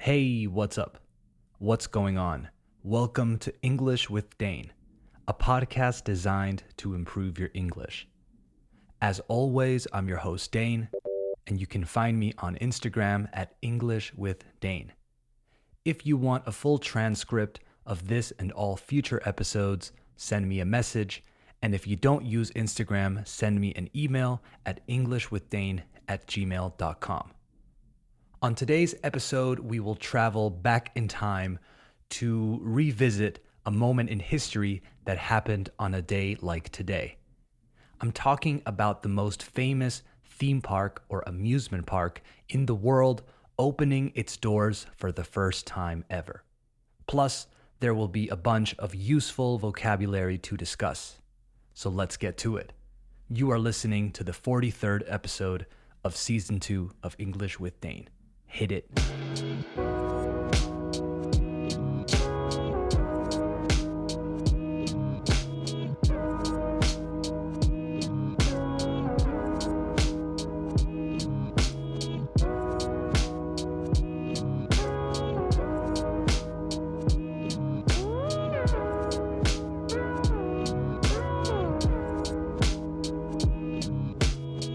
Hey, what's up? What's going on? Welcome to English with Dane, a podcast designed to improve your English. As always, I'm your host, Dane, and you can find me on Instagram at English with Dane. If you want a full transcript of this and all future episodes, send me a message. And if you don't use Instagram, send me an email at englishwithdane@gmail.com. On today's episode, we will travel back in time to revisit a moment in history that happened on a day like today. I'm talking about the most famous theme park or amusement park in the world opening its doors for the first time ever. Plus, there will be a bunch of useful vocabulary to discuss. So let's get to it. You are listening to the 43rd episode of Season 2 of English with Dane. Hit it.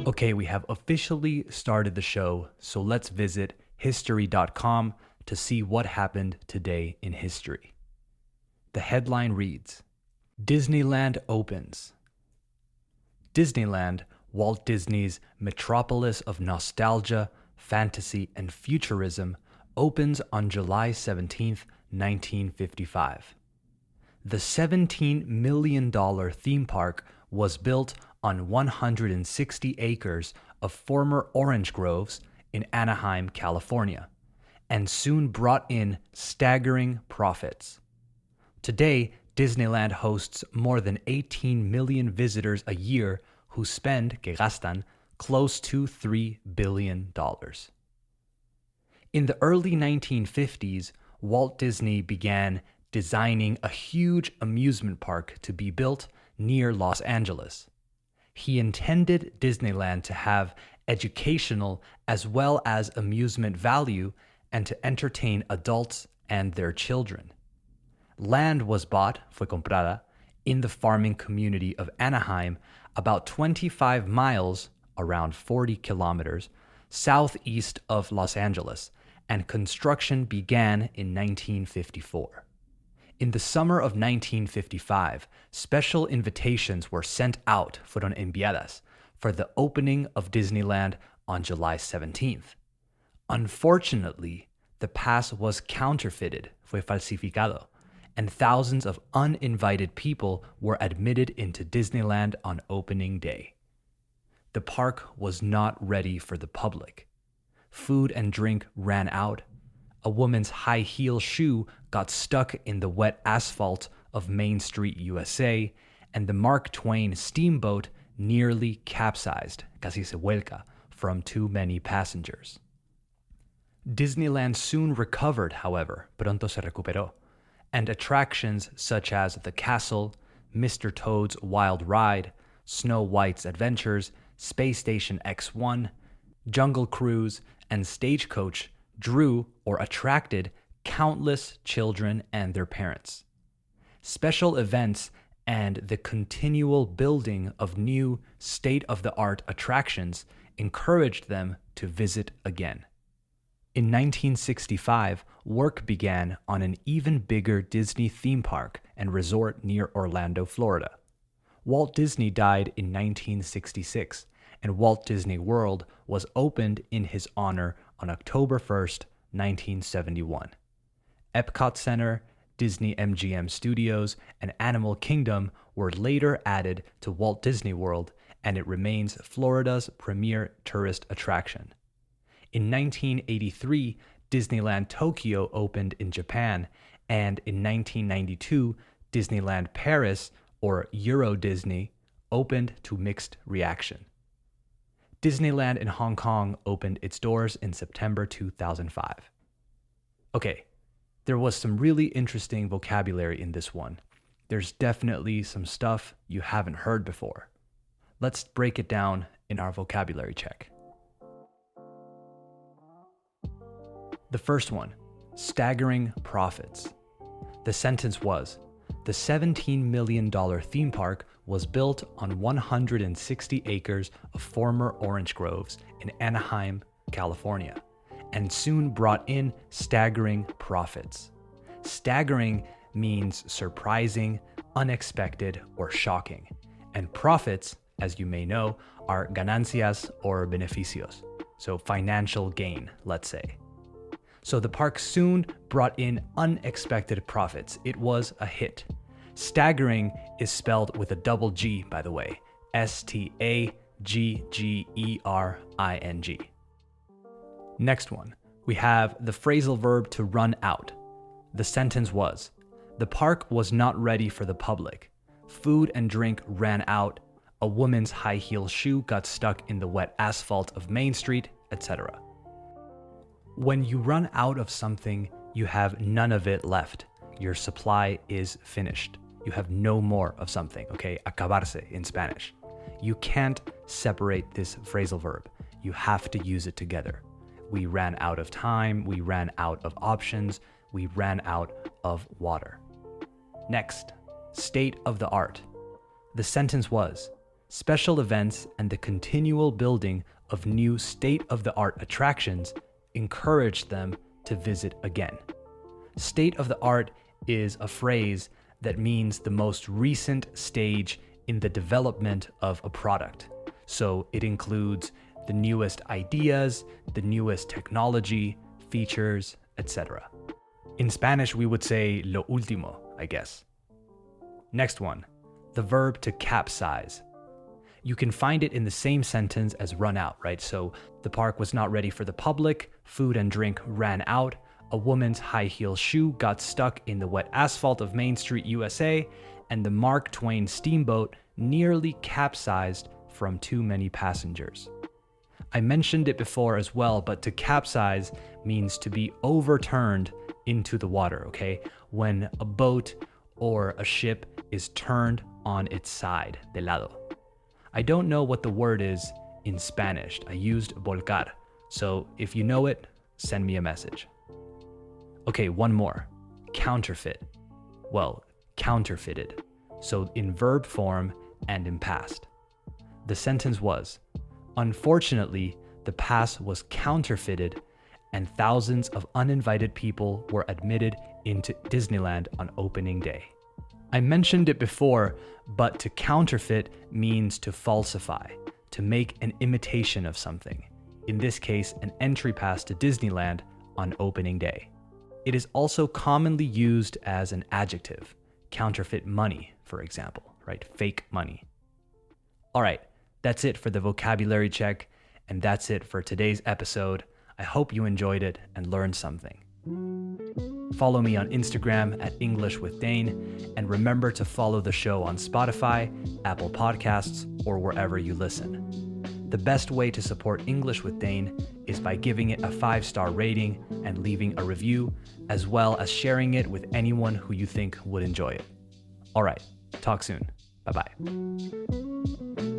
Okay, we have officially started the show, so let's visit history.com to see what happened today in history. The headline reads, Disneyland opens. Disneyland, Walt Disney's metropolis of nostalgia, fantasy, and futurism, opens on July 17th, 1955. The $17 million theme park was built on 160 acres of former orange groves in Anaheim, California, and soon brought in staggering profits. Today, Disneyland hosts more than 18 million visitors a year who spend, que gastan, close to $3 billion. In the early 1950s, Walt Disney began designing a huge amusement park to be built near Los Angeles. He intended Disneyland to have educational as well as amusement value and to entertain adults and their children. Land was bought, fue comprada, in the farming community of Anaheim, about 25 miles, around 40 kilometers, southeast of Los Angeles, and construction began in 1954. In the summer of 1955, special invitations were sent out, fueron enviadas, for the opening of Disneyland on July 17th. Unfortunately, the pass was counterfeited, fue falsificado, and thousands of uninvited people were admitted into Disneyland on opening day. The park was not ready for the public. Food and drink ran out. A woman's high heel shoe got stuck in the wet asphalt of Main Street, USA, and the Mark Twain steamboat nearly capsized, casi se vuelca, from too many passengers. Disneyland soon recovered, however, pronto se recuperó, and attractions such as the castle, Mr. Toad's Wild Ride, Snow White's Adventures, Space Station X-1, Jungle Cruise, and Stagecoach drew or attracted countless children and their parents. Special events and the continual building of new state-of-the-art attractions encouraged them to visit again. In 1965, work began on an even bigger Disney theme park and resort near Orlando, Florida. Walt Disney died in 1966, and Walt Disney World was opened in his honor on October 1st, 1971. Epcot Center, Disney MGM Studios, and Animal Kingdom were later added to Walt Disney World, and it remains Florida's premier tourist attraction. In 1983, Disneyland Tokyo opened in Japan, and in 1992, Disneyland Paris, or Euro Disney, opened to mixed reaction. Disneyland in Hong Kong opened its doors in September 2005. Okay, there was some really interesting vocabulary in this one. There's definitely some stuff you haven't heard before. Let's break it down in our vocabulary check. The first one, staggering profits. The sentence was, the $17 million theme park was built on 160 acres of former orange groves in Anaheim, California, and soon brought in staggering profits. Staggering means surprising, unexpected, or shocking. And profits, as you may know, are ganancias or beneficios, so financial gain, let's say. So the park soon brought in unexpected profits. It was a hit. Staggering is spelled with a double G, by the way. Staggering. Next one, we have the phrasal verb to run out. The sentence was, the park was not ready for the public. Food and drink ran out. A woman's high heel shoe got stuck in the wet asphalt of Main Street, etc. When you run out of something, you have none of it left. Your supply is finished. You have no more of something, okay? Acabarse in Spanish. You can't separate this phrasal verb. You have to use it together. We ran out of time, we ran out of options, we ran out of water. Next, state of the art. The sentence was, special events and the continual building of new state-of-the-art attractions encouraged them to visit again. State of the art is a phrase that means the most recent stage in the development of a product. So it includes the newest ideas, the newest technology, features, etc. In Spanish, we would say lo último, I guess. Next one, the verb to capsize. You can find it in the same sentence as run out, right? So the park was not ready for the public, food and drink ran out, a woman's high heel shoe got stuck in the wet asphalt of Main Street, USA, and the Mark Twain steamboat nearly capsized from too many passengers. I mentioned it before as well, but to capsize means to be overturned into the water, okay? When a boat or a ship is turned on its side, de lado. I don't know what the word is in Spanish. I used volcar. So if you know it, send me a message. Okay, one more. Counterfeit. Well, counterfeited. So in verb form and in past. The sentence was, unfortunately, the pass was counterfeited and thousands of uninvited people were admitted into Disneyland on opening day. I mentioned it before, but to counterfeit means to falsify, to make an imitation of something. In this case, an entry pass to Disneyland on opening day. It is also commonly used as an adjective. Counterfeit money, for example, right? Fake money. All right, that's it for the vocabulary check, and that's it for today's episode. I hope you enjoyed it and learned something. Follow me on Instagram at English with Dane, and remember to follow the show on Spotify, Apple Podcasts, or wherever you listen. The best way to support English with Dane is by giving it a 5-star rating and leaving a review, as well as sharing it with anyone who you think would enjoy it. All right, talk soon. Bye-bye.